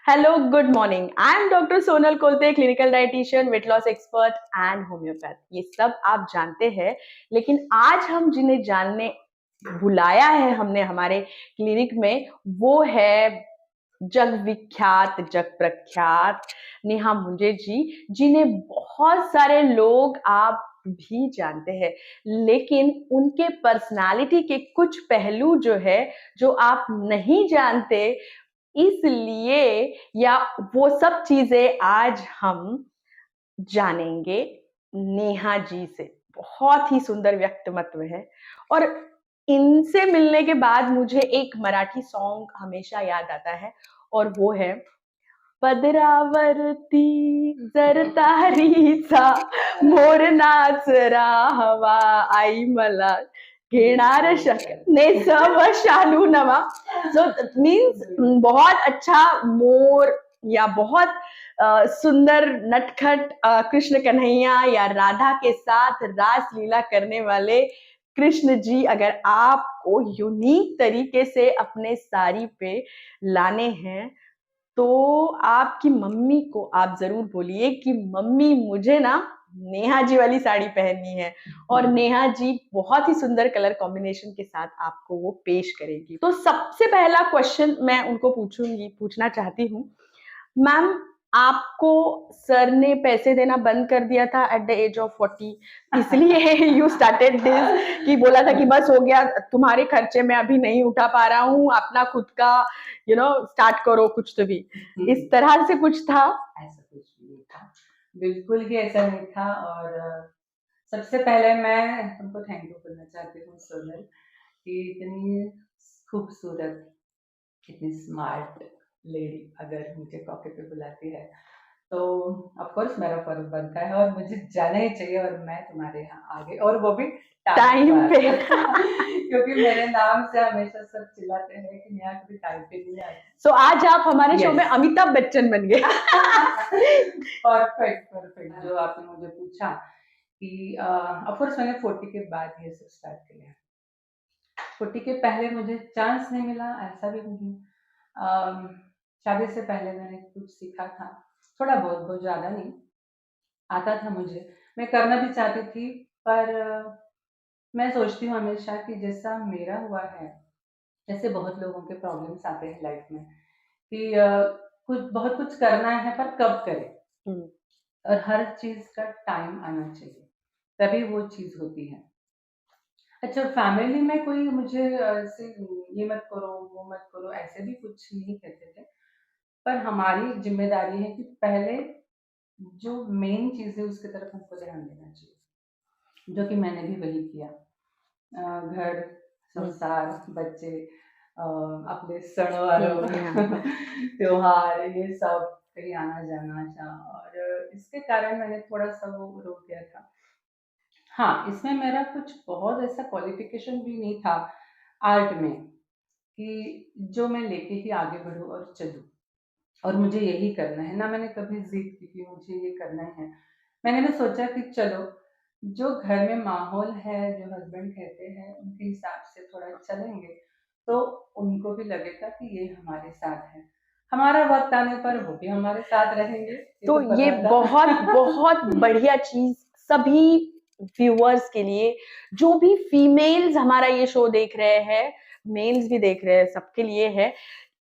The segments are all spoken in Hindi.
Hello, good morning. I am Dr. Sonal Kolte, clinical dietitian, weight loss expert and homeopath. ये सब आप जानते हैं, लेकिन आज हम जिन्हें जानने बुलाया है हमने हमारे क्लिनिक में, वो है जग विख्यात, जग प्रख्यात नेहा मुंजे जी, जिन्हें बहुत सारे लोग आप भी जानते हैं, लेकिन उनके पर्सनालिटी के कुछ पहलू जो है, जो आप नहीं जानते, इसलिए या वो सब चीजें आज हम जानेंगे नेहा जी से। बहुत ही सुंदर व्यक्तिमत्व है और इनसे मिलने के बाद मुझे एक मराठी सॉन्ग हमेशा याद आता है और वो है पदरावरती जर तारीचा मोर नाचरा हवा आई मला घेणार शकने सब शालू नवा। सो मीन्स बहुत अच्छा मोर या बहुत सुंदर नटखट कृष्ण कन्हैया या राधा के साथ रास लीला करने वाले कृष्ण जी अगर आपको यूनिक तरीके से अपने साड़ी पे लाने हैं, तो आपकी मम्मी को आप जरूर बोलिए कि मम्मी मुझे ना नेहा जी वाली साड़ी पहननी है, और नेहा जी बहुत ही सुंदर कलर कॉम्बिनेशन के साथ आपको वो पेश करेगी। तो सबसे पहला क्वेश्चन मैं उनको पूछना चाहती हूँ, मैम आपको सर ने पैसे देना बंद कर दिया था एट द एज ऑफ 40, इसलिए यू स्टार्टेड दिस कि बोला था कि बस हो गया, तुम्हारे खर्चे में अभी नहीं उठा पा रहा हूँ, अपना खुद का स्टार्ट करो कुछ तो भी। इस तरह से कुछ था? ऐसा कुछ भी नहीं था, बिल्कुल ही ऐसा नहीं था। और सबसे पहले मैं तुमको थैंक यू करना चाहती हूँ सोनल, कि इतनी खूबसूरत, इतनी स्मार्ट लेडी अगर मुझे कॉफी पे बुलाती है तो ऑफ कोर्स मेरा फर्ज बनता है और मुझे जाना ही चाहिए, और मैं तुम्हारे यहाँ आगे, और वो भी टाइम पे। क्योंकि मेरे नाम से हमेशा सब चिल्लाते हैं कि नेहा कभी टाइम पे नहीं आती। सो आज आप हमारे शो में अमिताभ बच्चन बन गए। परफेक्ट। जो आपने मुझे पूछा कि ऑफ कोर्स मैंने 40 के बाद ये सब स्टार्ट किया। 40 के पहले मुझे चांस नहीं मिला, ऐसा भी नहीं। शादी से पहले मैंने कुछ सीखा था, थोड़ा बहुत, बहुत ज़्यादा नहीं आता था मुझे। मैं करना भी चाहती थी, पर मैं सोचती हूँ हमेशा कि जैसा मेरा हुआ है, जैसे बहुत लोगों के प्रॉब्लम्स आते हैं लाइफ में कि बहुत कुछ करना है, पर कब करें, और हर चीज़ का टाइम आना चाहिए, तभी वो चीज़ होती है। अच्छा, फैमिली में कोई मुझे ऐसे ये मत करो, वो मत करो, ऐसे भी कुछ नहीं कहते थे। पर हमारी ज़िम्मेदारी है कि पहले जो मेन चीज़ है उसकी तरफ हमको ध्यान देना चाहिए, जो कि मैंने भी वही किया। घर, संसार, बच्चे, अपने सणवारों, त्योहार, ये सब कहीं आना-जाना था, और इसके कारण मैंने थोड़ा-सा वो रोक दिया था। हाँ, इसमें मेरा कुछ बहुत ऐसा क्वालिफ़िकेशन भी नहीं था आर्ट में, कि जो मैं लेके ही आगे बढ़ूँ और चलूँ, और मुझे यही करना है। ना मैंने कभी ज़िद की कि मुझे ये करना है। मैंने भी सोचा कि चलो, जो घर में माहौल है, जो हस्बैंड कहते हैं, उनके हिसाब से थोड़ा चलेंगे, तो उनको भी लगेगा कि ये हमारे साथ है। हमारा वक़्त आने पर वो भी हमारे साथ रहेंगे। तो ये बहुत बहुत बढ़िया चीज सभी व्यूअर्स के लिए, जो भी फीमेल्स हमारा ये शो देख रहे हैं, मेल्स भी देख रहे हैं, सबके लिए है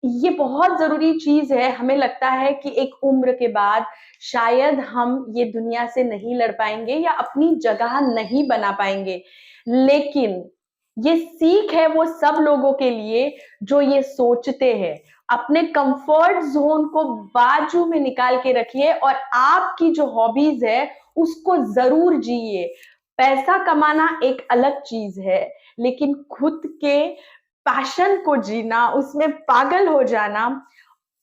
ये बहुत जरूरी चीज है। हमें लगता है कि एक उम्र के बाद शायद हम ये दुनिया से नहीं लड़ पाएंगे या अपनी जगह नहीं बना पाएंगे, लेकिन ये सीख है वो सब लोगों के लिए जो ये सोचते हैं। अपने कंफर्ट जोन को बाजू में निकाल के रखिए और आपकी जो हॉबीज है उसको जरूर जिए। पैसा कमाना एक अलग चीज है, लेकिन खुद के पैशन को जीना, उसमें पागल हो जाना,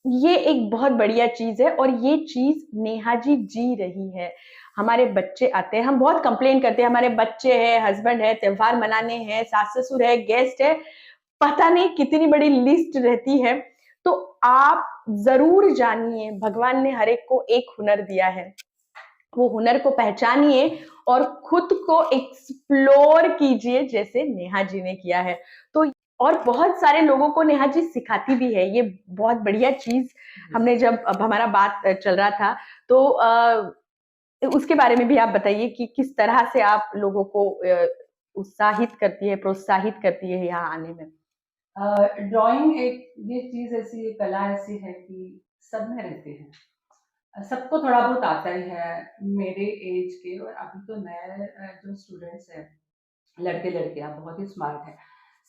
ये एक बहुत बढ़िया चीज है और ये चीज नेहा जी जी रही है। हमारे बच्चे आते हैं, हम बहुत कंप्लेन करते हैं, हमारे बच्चे हैं, हस्बैंड है, त्योहार मनाने हैं, सास ससुर है, गेस्ट है, पता नहीं कितनी बड़ी लिस्ट रहती है। तो आप जरूर जानिए, भगवान ने हर एक को एक हुनर दिया है, वो हुनर को पहचानिए और खुद को एक्सप्लोर कीजिए जैसे नेहा जी ने किया है। तो और बहुत सारे लोगों को नेहा जी सिखाती भी है, ये बहुत बढ़िया चीज। हमने जब अब हमारा बात चल रहा था, तो उसके बारे में भी आप बताइए कि किस तरह से आप लोगों को उत्साहित करती है, प्रोत्साहित करती है यहाँ आने में। ड्राइंग एक ये चीज ऐसी, ये कला ऐसी है कि सब में रहती है, सबको थोड़ा बहुत आता ही है। मेरे एज के और अभी तो नए जो स्टूडेंट्स हैं, लड़के लड़कियां बहुत ही स्मार्ट है,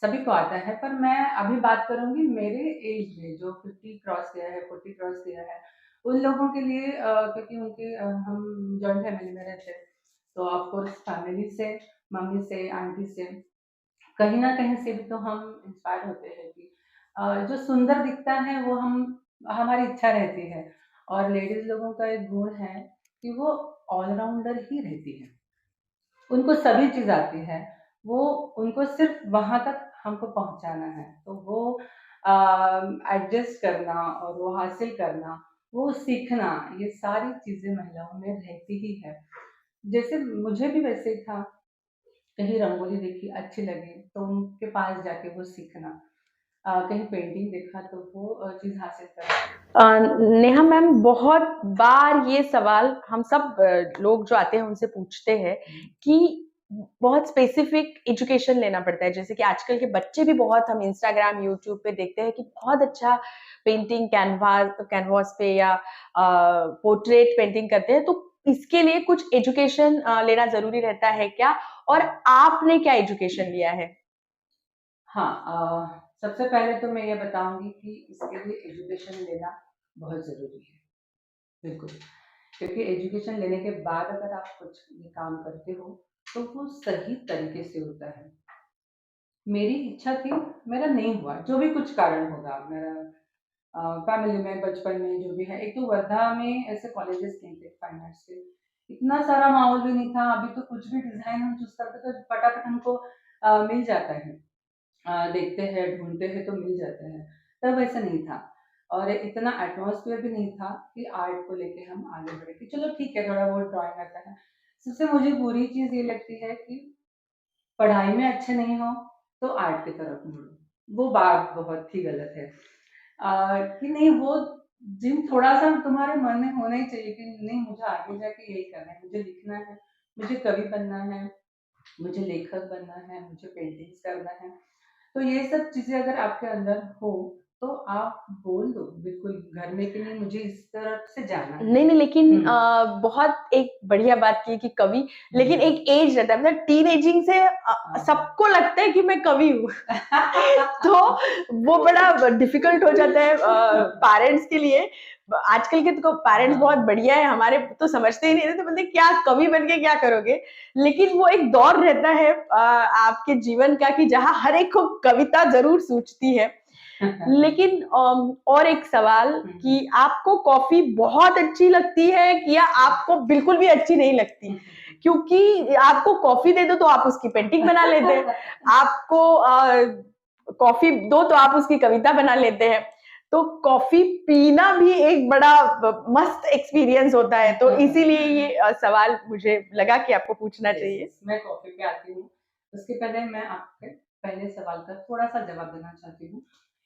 सभी को आता है। पर मैं अभी बात करूंगी मेरे एज में, जो 50 क्रॉस किया है, 40 क्रॉस किया है, उन लोगों के लिए, क्योंकि उनके हम जॉइंट फैमिली में रहते हैं, तो ऑफकोर्स फैमिली से, मम्मी से, आंटी से, कहीं ना कहीं से भी तो हम इंस्पायर होते हैं कि जो सुंदर दिखता है वो हम, हमारी इच्छा रहती है। और लेडीज लोगों का एक गुण है कि वो ऑलराउंडर ही रहती है, उनको सभी चीज आती है, वो, उनको सिर्फ वहां तक हमको पहुंचाना है। तो वो एडजस्ट करना और वो हासिल करना, वो सीखना, ये सारी चीजें महिलाओं में रहती ही है। जैसे मुझे भी वैसे ही था, कहीं रंगोली देखी अच्छी लगी तो उनके पास जाके वो सीखना, कहीं पेंटिंग देखा तो वो चीज हासिल करना। नेहा मैम, बहुत बार ये सवाल हम सब लोग जो आते हैं उनसे पूछते हैं कि बहुत स्पेसिफिक एजुकेशन लेना पड़ता है। जैसे कि आजकल के बच्चे भी बहुत, हम इंस्टाग्राम यूट्यूब पे देखते हैं कि बहुत अच्छा पेंटिंग कैनवास पे या पोर्ट्रेट पेंटिंग करते हैं। तो इसके लिए कुछ एजुकेशन लेना जरूरी रहता है क्या, और आपने क्या एजुकेशन लिया है? हाँ, सबसे पहले तो मैं ये बताऊंगी कि इसके लिए एजुकेशन लेना बहुत ज़रूरी है, बिल्कुल। क्योंकि एजुकेशन लेने के बाद अगर आप कुछ ये काम करते हो, तो वो सही तरीके से होता है। मेरी इच्छा थी, मेरा नहीं हुआ, जो भी कुछ कारण होगा, मेरा फैमिली में बचपन में जो भी है, एक तो वर्धा में ऐसे कॉलेजेस नहीं थे फाइन आर्ट्स के, इतना सारा माहौल भी नहीं था। अभी तो कुछ भी डिज़ाइन हम चूज़ करते तो फटाफट हमको मिल जाता है। देखते हैं, ढूँढते हैं तो मिल जाते हैं। तब ऐसा नहीं था, और इतना एटमॉस्फेयर भी नहीं था कि आर्ट को लेके हम आगे बढ़े कि चलो ठीक है, थोड़ा बहुत ड्राइंग आता है। सबसे मुझे बुरी चीज़ ये लगती है कि पढ़ाई में अच्छे नहीं हो, तो आर्ट की तरफ मुड़ो। वो बात बहुत ही गलत है। कि नहीं, वो जिन थोड़ा-सा तुम्हारे मन में होना ही चाहिए कि नहीं, मुझे आगे जाके यही करना है, मुझे लिखना है, मुझे कवि बनना है, मुझे लेखक बनना है, मुझे पेंटिंग्स करना है। तो ये सब चीज़ें अगर आपके अंदर हो, तो आप बोल दो बिल्कुल घर में कि नहीं, मुझे इस तरफ से जाना है। नहीं, नहीं, लेकिन बहुत एक बढ़िया बात की कि कवि, लेकिन एक एज रहता है, मतलब टीनेजिंग से सबको लगता है कि मैं कवि हूँ। तो वो बड़ा डिफिकल्ट हो जाता है पेरेंट्स के लिए। आजकल के तो पेरेंट्स बहुत बढ़िया है, हमारे तो समझते ही नहीं थे, तो बोलते क्या कवि बन के क्या करोगे। लेकिन वो एक दौर रहता है आपके जीवन का कि जहाँ हर एक को कविता जरूर सूझती है। लेकिन और एक सवाल कि आपको कॉफी बहुत अच्छी लगती है कि या आपको बिल्कुल भी अच्छी नहीं लगती? क्योंकि आपको कॉफी दे दो तो आप उसकी पेंटिंग बना लेते हैं, आपको कॉफी दो तो आप उसकी कविता बना लेते हैं। तो कॉफी पीना भी एक बड़ा मस्त एक्सपीरियंस होता है, तो इसीलिए ये सवाल मुझे लगा कि आपको पूछना चाहिए। मैं कॉफी पे आती हूँ। उसके पहले मैं आपके पहले सवाल का थोड़ा सा जवाब देना चाहती हूँ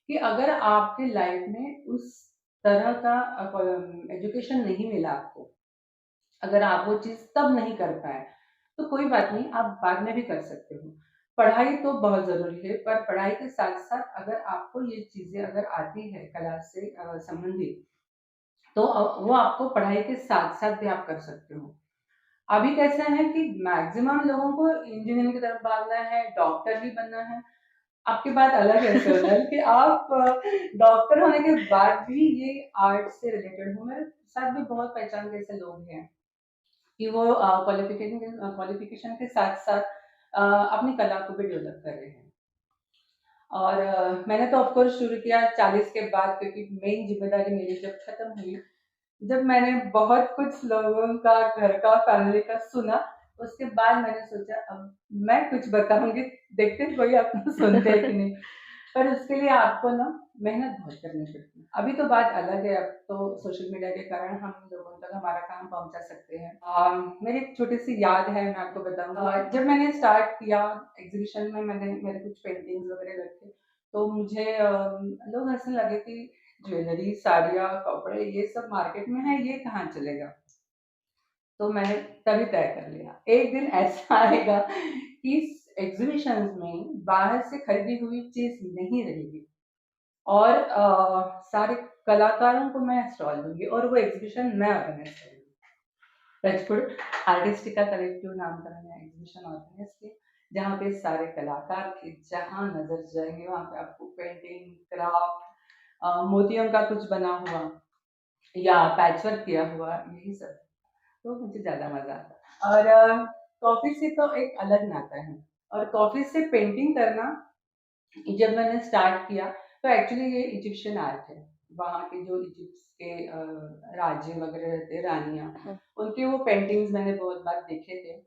कि अगर आपके लाइफ में उस तरह का एजुकेशन नहीं मिला आपको, अगर आप वो चीज़ तब नहीं कर पाए, तो कोई बात नहीं, आप बाद में भी कर सकते हो। पढ़ाई तो बहुत ज़रूरी है, पर पढ़ाई के साथ-साथ अगर आपको ये चीज़ें अगर आती है कला से संबंधित, तो वो आपको पढ़ाई के साथ-साथ भी आप कर सकते हो। अभी कैसा है कि मैक्सिमम लोगों को इंजीनियरिंग की तरफ भागना है, डॉक्टर भी बनना है। आपकी बात अलग है सोनल कि आप डॉक्टर होने के बाद भी ये आर्ट से रिलेटेड हो। मेरे साथ भी बहुत पहचान के ऐसे लोग हैं कि वो क्वालिफिकेशन के साथ-साथ अपनी कला को भी डेवलप कर रहे हैं। और मैंने तो ऑफ कोर्स शुरू किया 40 के बाद, क्योंकि मेन ज़िम्मेदारी मेरी जब खत्म हुई, जब मैंने बहुत कुछ लोगों का, घर का, फैमिली का सुना, उसके बाद मैंने सोचा अब मैं कुछ बताऊँगी, देखते हैं कोई अपना सुनते हैं कि नहीं। पर उसके लिए आपको ना मेहनत बहुत करनी पड़ती है। अभी तो बात अलग है, अब तो सोशल मीडिया के कारण हम लोगों तक हमारा काम पहुंचा सकते हैं। मेरी एक छोटी सी याद है, मैं आपको बताऊंगा। जब मैंने स्टार्ट किया एग्जीबिशन में, मैंने मेरे कुछ पेंटिंग्स वगैरह रखे, तो मुझे लोग हंसने लगे कि ज्वेलरी, साड़ियाँ, कपड़े ये सब मार्केट में है, ये कहाँ चलेगा। तो मैंने तभी तय कर लिया, एक दिन ऐसा आएगा कि एग्जीबिशन में बाहर से खरीदी हुई चीज नहीं रहेगी, और सारे कलाकारों को मैं स्टॉल दूंगी और वो एग्जीबिशन मैं ऑर्गेनाइज करूंगी। टचवुड आर्टिस्टिका कलेक्टिव नाम का मैंने एग्जीबिशन ऑर्गेनाइज किया, जहाँ पे सारे कलाकार थे, जहाँ नजर जाएंगे वहाँ पे आपको पेंटिंग, क्राफ्ट, मोतियों का कुछ बना हुआ या पैचवर्क किया हुआ, यही सब। तो मुझे ज़्यादा मज़ा आता। और कॉफ़ी से तो एक अलग नाता है, और कॉफ़ी से पेंटिंग करना जब मैंने स्टार्ट किया, तो एक्चुअली ये इजिप्शियन आर्ट है। वहाँ के जो इजिप्ट के राज्य वगैरह रहते हैं, रानियाँ, उनके वो पेंटिंग्स मैंने बहुत बार देखे थे।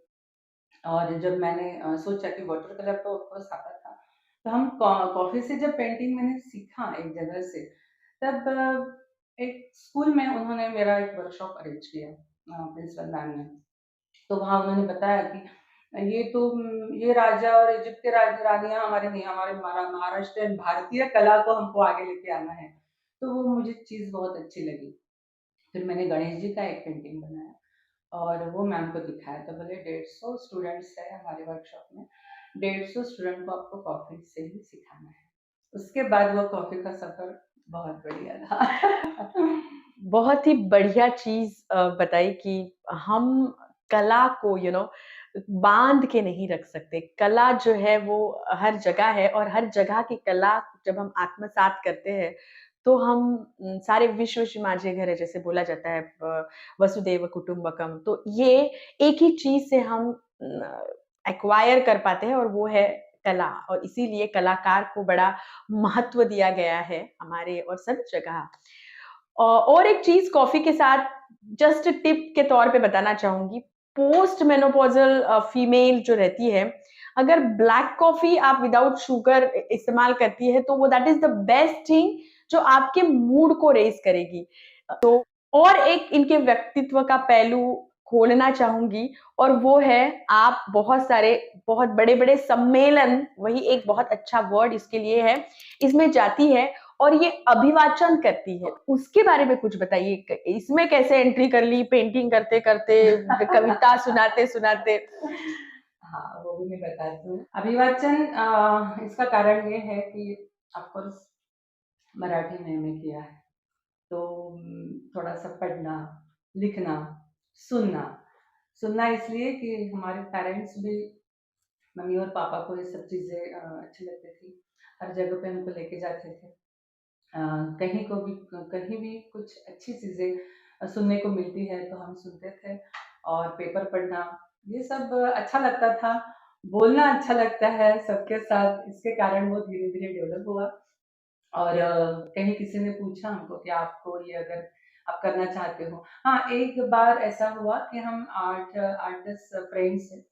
और जब मैंने सोचा कि वाटर कलर तो ऑफ कोर्स आता था, तो हम कॉफ़ी से जब पेंटिंग मैंने सीखा एक जगह से, तब एक स्कूल में उन्होंने मेरा एक वर्कशॉप अरेंज किया, प्रिंसिपल मैम ने। तो वहाँ उन्होंने बताया कि ये तो ये राजा और इजिप्ट के रानियाँ हमारे नहीं, हमारे महाराष्ट्र भारतीय कला को हमको आगे लेके आना है। तो वो मुझे चीज़ बहुत अच्छी लगी। फिर मैंने गणेश जी का एक पेंटिंग बनाया और वो मैम को दिखाया, तो बोले 150 स्टूडेंट्स है हमारे वर्कशॉप में, 150 स्टूडेंट को आपको कॉफ़ी से ही सिखाना है। उसके बाद वो कॉफ़ी का सफ़र बहुत बढ़िया था। बहुत ही बढ़िया चीज़ बताई कि हम कला को बाँध के नहीं रख सकते। कला जो है वो हर जगह है, और हर जगह की कला जब हम आत्मसात करते हैं, तो हम सारे विश्व सिमाजे घर है, जैसे बोला जाता है वसुदैव कुटुम्बकम। तो ये एक ही चीज़ से हम एक्वायर कर पाते हैं, और वो है कला, और इसीलिए कलाकार को बड़ा महत्व दिया गया है हमारे और सभी जगह। और एक चीज़ कॉफ़ी के साथ जस्ट टिप के तौर पे बताना चाहूँगी, पोस्ट मेनोपॉज़ल फीमेल जो रहती है, अगर ब्लैक कॉफ़ी आप विदाउट शुगर इस्तेमाल करती है, तो वो that is the best thing जो आपके मूड को रेज़ करेगी। तो और एक इनके व्यक्तित्व का पहलू खोलना चाहूँगी, और वो है आप बहुत सारे बहुत बड़े-बड़े सम्मेलन, वही एक बहुत अच्छा वर्ड इसके लिए है, इसमें जाती है और ये अभिवाचन करती है। उसके बारे में कुछ बताइए, इसमें कैसे एंट्री कर ली पेंटिंग करते-करते, कविता सुनाते-सुनाते? हाँ, वो भी मैं बताती हूँ। अभिवाचन इसका कारण ये है कि ऑफ कोर्स मराठी में एमए किया है, तो थोड़ा-सा पढ़ना, लिखना, सुनना। सुनना इसलिए कि हमारे पेरेंट्स भी, मम्मी और पापा को ये सब चीज़ें अच्छी लगती थी। हर जगह पे हमको लेके जाते थे। अ, कहीं भी कुछ अच्छी चीज़ें सुनने को मिलती है तो हम सुनते थे, और पेपर पढ़ना ये सब अच्छा लगता था। बोलना अच्छा लगता है सबके साथ, इसके कारण वो धीरे-धीरे डेवलप हुआ। और कहीं किसी ने पूछा हमको कि आपको ये अगर आप करना चाहते हो। हाँ, एक बार ऐसा हुआ कि हम 8-10 फ्रेंड्स हैं,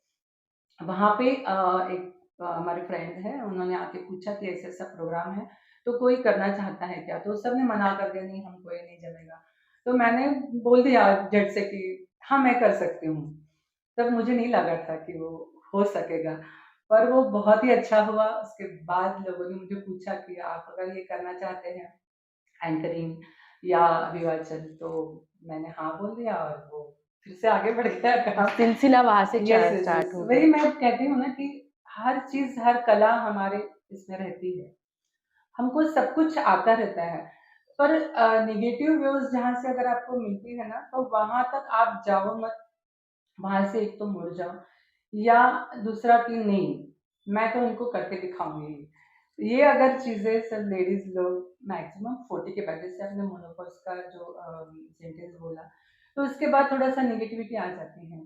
वहाँ पे एक हमारे फ्रेंड हैं, उन्होंने आके पूछा कि ऐसा-ऐसा प्रोग्राम है, तो कोई करना चाहता है क्या? तो सबने मना कर दिया, नहीं हमको ये नहीं जमेगा। तो मैंने बोल दिया झट से कि हाँ, मैं कर सकती हूँ। तब मुझे नहीं लगा था कि वो हो सकेगा, पर वो बहुत ही अच्छा हुआ। उसके बाद लोगों ने मुझे पूछा कि आप अगर ये करना चाहते हैं, एंकरिंग या अभिवाचन, तो मैंने हाँ बोल दिया, और वो फिर से आगे बढ़ गया काम। सिलसिला वहाँ से यस, यस, स्टार्ट यस। हो वही गया। मैं कहती हूँ ना कि हर चीज़, हर कला हमारे इसमें रहती है। हमको सब कुछ आता रहता है, पर नेगेटिव व्यूज़ जहाँ से अगर आपको मिलती है ना, तो वहाँ तक आप जाओ मत। वहाँ से एक तो मुड़ जाओ, या दूसरा कि नहीं, मैं तो उनको करके दिखाऊँगी। ये अगर चीज़ें सब लेडीज़ लोग मैक्सिमम 40 के बाद, जैसे आपने मोनोपॉज़ का जो सेंटेंस बोला, तो उसके बाद थोड़ा-सा नेगेटिविटी आ जाती है।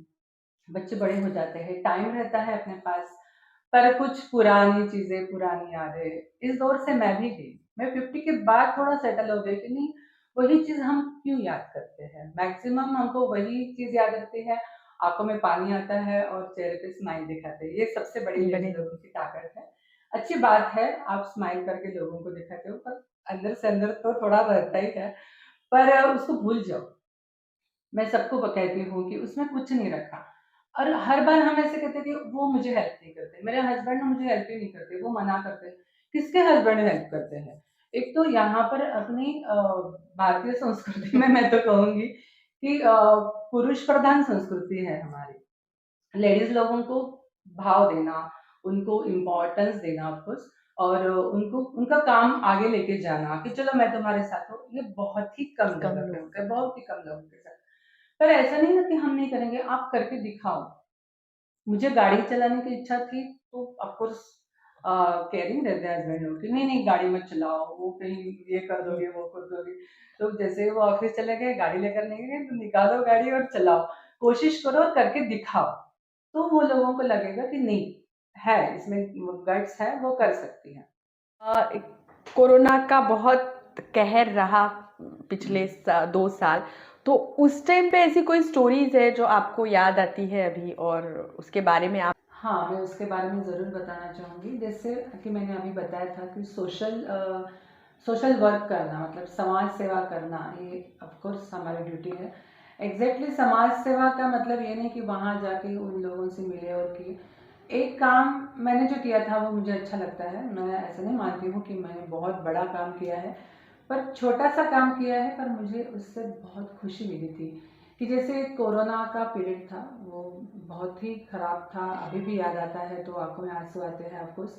बच्चे बड़े हो जाते हैं, टाइम रहता है अपने पास, पर कुछ पुरानी चीज़ें, पुरानी यादें, इस दौर से मैं भी गई। मैं 50 के बाद थोड़ा सेटल हो गई कि नहीं, वही चीज़ हम क्यों याद करते हैं? मैक्सिमम हमको वही चीज़ याद रहती है, आँखों में पानी आता है और चेहरे पे स्माइल दिखाते हैं। ये सबसे बड़ी लेडी बड़े लोगों की ताकत है। अच्छी बात है, आप स्माइल करके लोगों को दिखाते हो, पर अंदर से अंदर तो थोड़ा रहता ही है। पर उसको भूल जाओ। मैं सबको कहती हूँ कि उसमें कुछ नहीं रखा। और हर बार हम ऐसे कहते हैं कि वो मुझे हेल्प नहीं करते, मेरे हस्बैंड मुझे हेल्प ही नहीं करते, वो मना करते हैं। किसके हस्बैंड हेल्प करते हैं? एक तो यहाँ पर अपनी भारतीय संस्कृति में मैं तो कहूँगी कि पुरुष प्रधान संस्कृति है हमारी। लेडीज लोगों को भाव देना, उनको इम्पोर्टेंस देना ऑफ कोर्स, और उनको उनका काम आगे लेके जाना कि चलो मैं तुम्हारे साथ हूँ, ये बहुत ही कम कम जगह पे लोग होता है, बहुत ही कम लोगों के साथ। पर ऐसा नहीं ना कि हम नहीं करेंगे, आप करके दिखाओ। मुझे गाड़ी चलाने की इच्छा थी, तो ऑफ कोर्स केयरिंग रहते हैं हस्बैंड लोग कि नहीं नहीं गाड़ी मत चलाओ, वो कहीं ये कर दोगे वो कर दोगे। तो जैसे ही वो ऑफिस चले गए, गाड़ी लेकर नहीं गए, तो निकालो गाड़ी और चलाओ, कोशिश करो और करके दिखाओ। तो वो लोगों को लगेगा कि नहीं, है इसमें गट्स है, वो कर सकती है। अ, कोरोना का बहुत कहर रहा पिछले 2 साल, तो उस टाइम पे ऐसी कोई स्टोरीज है जो आपको याद आती है अभी, और उसके बारे में आप? हाँ, मैं उसके बारे में ज़रूर बताना चाहूँगी। जैसे कि मैंने अभी बताया था कि सोशल वर्क करना, मतलब समाज सेवा करना, ये ऑफ कोर्स हमारी ड्यूटी है। एग्ज़ैक्टली समाज सेवा का मतलब ये नहीं कि वहाँ जाके उन लोगों से मिले और किए। एक काम मैंने जो किया था वो मुझे अच्छा लगता है। मैं ऐसा नहीं मानती हूँ कि मैंने बहुत बड़ा काम किया है, पर छोटा-सा काम किया है, पर मुझे उससे बहुत खुशी मिली थी। कि जैसे कोरोना का पीरियड था, वो बहुत ही खराब था, अभी भी याद आता है तो आंखों में आंसू आते हैं ऑफ कोर्स।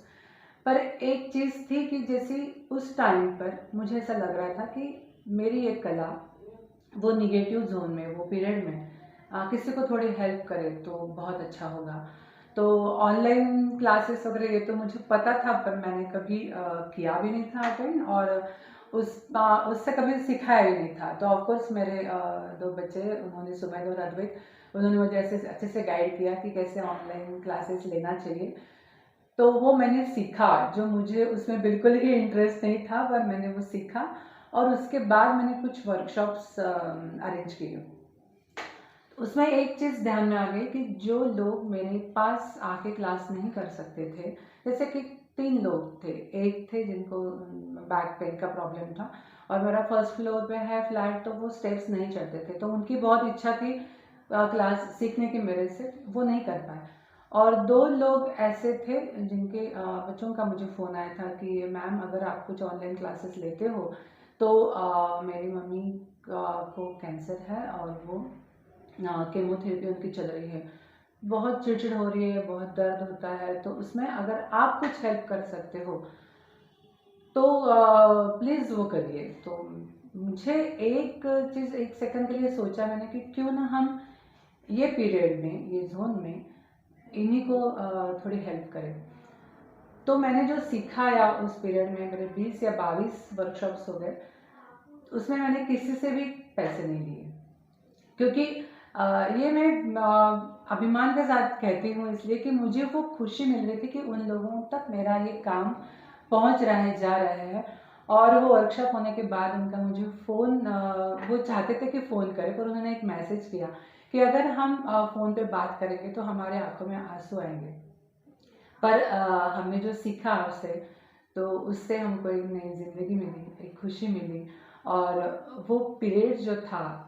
पर एक चीज़ थी कि जैसे उस टाइम पर मुझे ऐसा लग रहा था कि मेरी एक कला वो निगेटिव जोन में, वो पीरियड में किसी को थोड़ी हेल्प करे तो बहुत अच्छा होगा। तो ऑनलाइन क्लासेस वगैरह ये तो मुझे पता था, पर मैंने कभी किया भी नहीं था अटेंड, और उससे कभी सिखाया भी नहीं था। तो ऑफकोर्स मेरे 2 बच्चे, उन्होंने सुमेध और अद्वैत, उन्होंने मुझे ऐसे अच्छे से गाइड किया कि कैसे ऑनलाइन क्लासेस लेना चाहिए। तो वो मैंने सीखा, जो मुझे उसमें बिल्कुल ही इंटरेस्ट नहीं था, पर मैंने वो सीखा, और उसके बाद मैंने कुछ वर्कशॉप्स अरेंज किए। उसमें एक चीज़ ध्यान में आ गई कि जो लोग मेरे पास आके क्लास नहीं कर सकते थे, जैसे कि 3 लोग थे। एक थे जिनको बैक पेन का प्रॉब्लम था, और मेरा फर्स्ट फ्लोर पे है फ्लैट, तो वो स्टेप्स नहीं चढ़ते थे, तो उनकी बहुत इच्छा थी क्लास सीखने की मेरे से, वो नहीं कर पाए। और 2 लोग ऐसे थे जिनके बच्चों का मुझे फ़ोन आया था कि मैम अगर आप कुछ ऑनलाइन क्लासेस लेते हो तो मेरी मम्मी को कैंसर है, और वो केमोथेरेपी उनकी चल रही है, बहुत चिड़चिड़ हो रही है, बहुत दर्द होता है, तो उसमें अगर आप कुछ हेल्प कर सकते हो तो प्लीज़ वो करिए। तो मुझे एक चीज़, एक सेकंड के लिए सोचा मैंने कि क्यों ना हम ये पीरियड में, ये ज़ोन में इन्हीं को थोड़ी हेल्प करें। तो मैंने जो सीखा या उस पीरियड में मेरे 20 या 22 वर्कशॉप्स हो गए, उसमें मैंने किसी से भी पैसे नहीं लिए, क्योंकि ये मैं अभिमान के साथ कहती हूँ, इसलिए कि मुझे वो खुशी मिल रही थी कि उन लोगों तक मेरा ये काम पहुँच रहा है, जा रहा है। और वो वर्कशॉप होने के बाद उनका मुझे फ़ोन, वो चाहते थे कि फ़ोन करें, पर उन्होंने एक मैसेज किया कि अगर हम फ़ोन पे बात करेंगे तो हमारे आंखों में आंसू आएंगे, पर हमने जो सीखा उससे, तो उससे हमको एक नई ज़िंदगी मिली, एक खुशी मिली। और वो पीरियड जो था,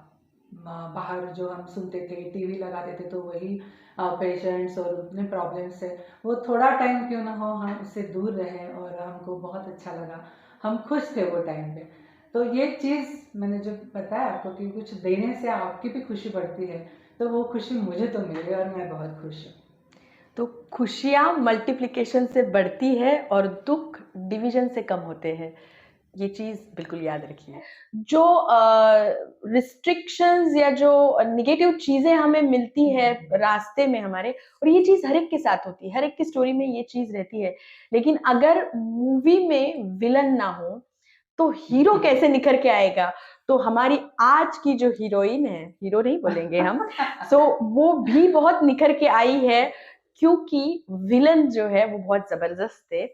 बाहर जो हम सुनते थे, टीवी लगाते थे, तो वही पेशेंट्स और उतने प्रॉब्लम्स से, वो थोड़ा टाइम क्यों ना हो हम उससे दूर रहे, और हमको बहुत अच्छा लगा, हम खुश थे वो टाइम पे। तो ये चीज़ मैंने जो बताया आपको कि कुछ देने से आपकी भी खुशी बढ़ती है, तो वो खुशी मुझे तो मिली और मैं बहुत खुश हूँ। तो खुशियाँ मल्टीप्लिकेशन से बढ़ती है और दुख डिवीजन से कम होते हैं, ये चीज़ बिल्कुल याद रखिए। जो रिस्ट्रिक्शंस या जो नेगेटिव चीज़ें हमें मिलती है रास्ते में हमारे, और ये चीज़ हर एक के साथ होती है, हर एक की स्टोरी में ये चीज़ रहती है। लेकिन अगर मूवी में विलन ना हो, तो हीरो कैसे निखर के आएगा? तो हमारी आज की जो हीरोइन है, हीरो नहीं बोलेंगे हम, सो वो भी बहुत निखर के आई है, क्योंकि विलन जो है वो बहुत ज़बरदस्त थे।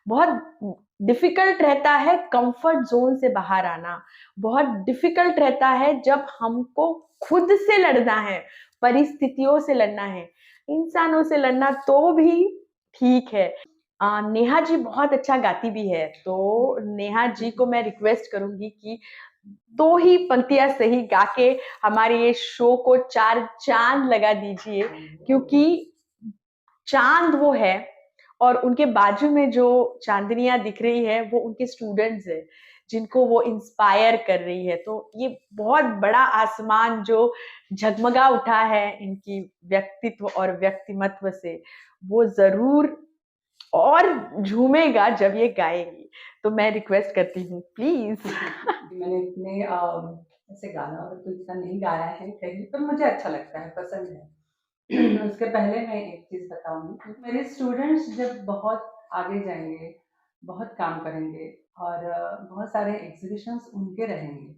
बहुत डिफ़िकल्ट रहता है कंफर्ट ज़ोन से बाहर आना, बहुत डिफ़िकल्ट रहता है जब हमको खुद से लड़ना है, परिस्थितियों से लड़ना है, इंसानों से लड़ना तो भी ठीक है। नेहा जी बहुत अच्छा गाती भी है, तो नेहा जी को मैं रिक्वेस्ट करूंगी कि 2 ही पंक्तियाँ सही गा के हमारे ये शो को 4 चाँद लगा दीजिए, क्योंकि चाँद वो है और उनके बाजू में जो चाँदनियाँ दिख रही है, वो उनके स्टूडेंट्स हैं, जिनको वो इंस्पायर कर रही है। तो ये बहुत बड़ा आसमान जो झगमगा उठा है इनकी व्यक्तित्व और व्यक्तिमत्व से, वो ज़रूर और झूमेगा जब ये गाएँगी। तो मैं रिक्वेस्ट करती हूँ, प्लीज़। मैंने इतने ऐसे गाना और तो इतना नहीं गाया है कहीं, पर मुझे अच्छा लगता है, पसंद है। उसके पहले मैं एक चीज़ बताऊँगी, मेरे स्टूडेंट्स जब बहुत आगे जाएँगे, बहुत काम करेंगे और बहुत सारे एग्ज़िबिशन्स उनके रहेंगे।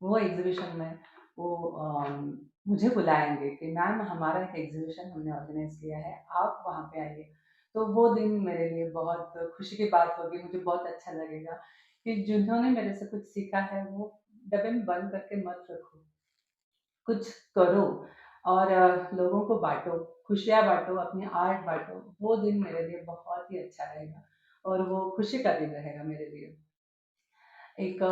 वो एग्ज़िबिशन में वो मुझे बुलाएँगे कि मैम हमारा एक एग्ज़िबिशन हमने ऑर्गेनाइज़ किया है, आप वहाँ पे आइए। तो वो दिन मेरे लिए बहुत खुशी की बात होगी, मुझे बहुत अच्छा लगेगा कि जिन्होंने मेरे से कुछ सीखा है वो डब्बे में बंद करके मत रखो। कुछ करो और लोगों को बाँटो, खुशियाँ बाँटो, अपनी आर्ट बाँटो। वो दिन मेरे लिए बहुत ही अच्छा रहेगा और वो खुशी का दिन रहेगा मेरे लिए। एक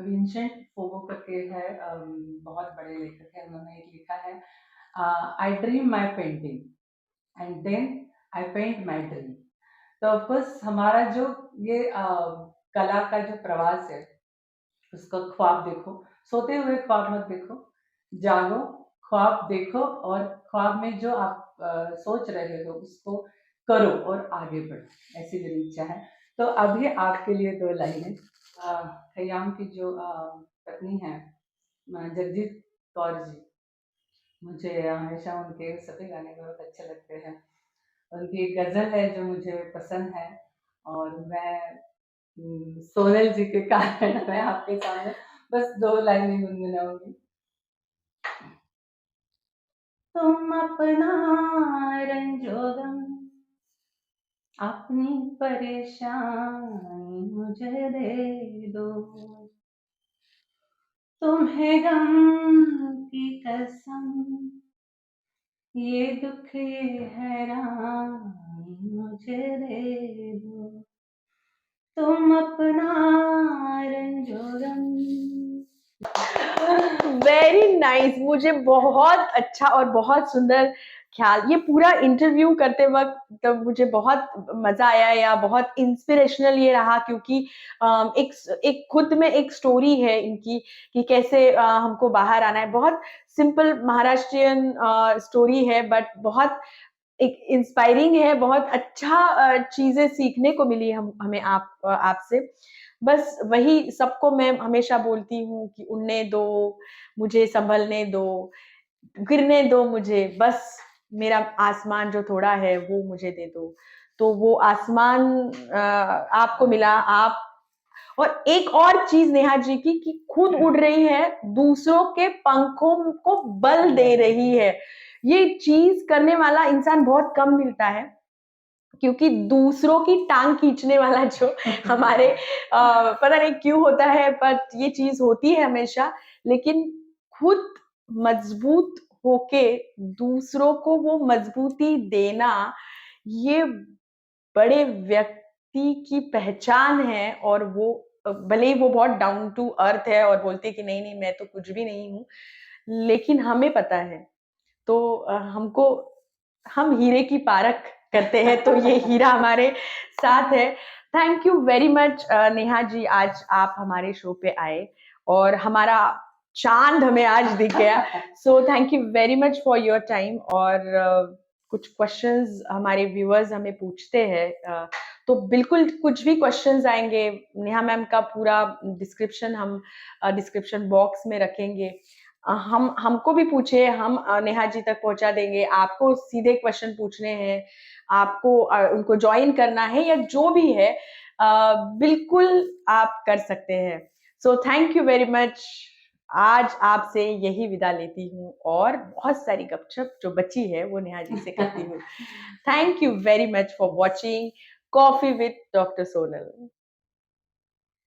विंसेंट फोगो करके है, बहुत बड़े लेखक हैं, उन्होंने एक लिखा है, I dream my painting and then I paint my dream. तो ऑफ कोर्स हमारा जो ये कला का जो प्रवास है, उसका ख्वाब देखो, सोते हुए ख्वाब मत देखो, जागो, ख्वाब देखो और ख्वाब में जो आप सोच रहे हो उसको करो और आगे बढ़ो, ऐसी मेरी इच्छा है। तो अभी आपके लिए 2 लाइनें, खयाम की जो पत्नी है जगजीत कौर जी, मुझे हमेशा उनके सभी गाने बहुत अच्छे लगते हैं। उनकी एक गज़ल है जो मुझे पसंद है और मैं सोनल जी के कारण मैं आपके सामने बस 2 लाइनें गुनगुनाऊँगी। तुम अपना रंजो-गम, अपनी परेशानी मुझे दे दो। तुम्हें गम की कसम, ये दुःख ये हैरानी मुझे दे दो। तुम अपना रंजो-गम। वेरी नाइस, मुझे बहुत अच्छा और बहुत सुंदर ख्याल, ये पूरा इंटरव्यू करते वक्त तो मुझे बहुत मजा आया या बहुत इंस्पिरेशनल ये रहा, क्योंकि एक खुद में एक स्टोरी है इनकी कि कैसे हमको बाहर आना है। बहुत सिंपल महाराष्ट्रियन स्टोरी है, बट बहुत एक इंस्पायरिंग है, बहुत अच्छा चीज़ें सीखने को मिली हमें आपसे। बस वही सबको मैं हमेशा बोलती हूँ कि उड़ने दो, मुझे सँभलने दो, गिरने दो मुझे, बस मेरा आसमान जो थोड़ा है वो मुझे दे दो। तो वो आसमान आपको मिला, आप और एक और चीज़ नेहा जी की कि खुद उड़ रही है, दूसरों के पंखों को बल दे रही है। ये चीज़ करने वाला इंसान बहुत कम मिलता है, क्योंकि दूसरों की टाँग खींचने वाला जो हमारे पता नहीं क्यों होता है, बट ये चीज़ होती है हमेशा, लेकिन खुद मजबूत होके दूसरों को वो मजबूती देना, ये बड़े व्यक्ति की पहचान है। और वो भले ही वो बहुत डाउन टू अर्थ है और बोलती है कि नहीं-नहीं मैं तो कुछ भी नहीं हूँ, लेकिन हमें पता है। तो हमको हम हीरे की पारख करते हैं, तो ये हीरा हमारे साथ है। Thank you very much Neha ji, आज आप हमारे शो पे आए और हमारा चाँद हमें आज दिख गया। So thank you very much for your time. और कुछ क्वेश्चंस हमारे व्यूअर्स हमें पूछते हैं, तो बिल्कुल कुछ भी क्वेश्चंस आएँगे, नेहा मैम का पूरा डिस्क्रिप्शन हम डिस्क्रिप्शन बॉक्स में रखेंगे। हम हमको भी पूछे, हम नेहा जी तक पहुँचा देंगे। आपको सीधे क्वेश्चन पूछने हैं, आपको उनको जॉइन करना है या जो भी है, बिल्कुल आप कर सकते हैं। So thank you very much. आज आपसे यही विदा लेती हूँ और बहुत सारी गपशप जो बची है वो नेहा जी से करती हूँ। Thank you very much for watching coffee with doctor Sonal.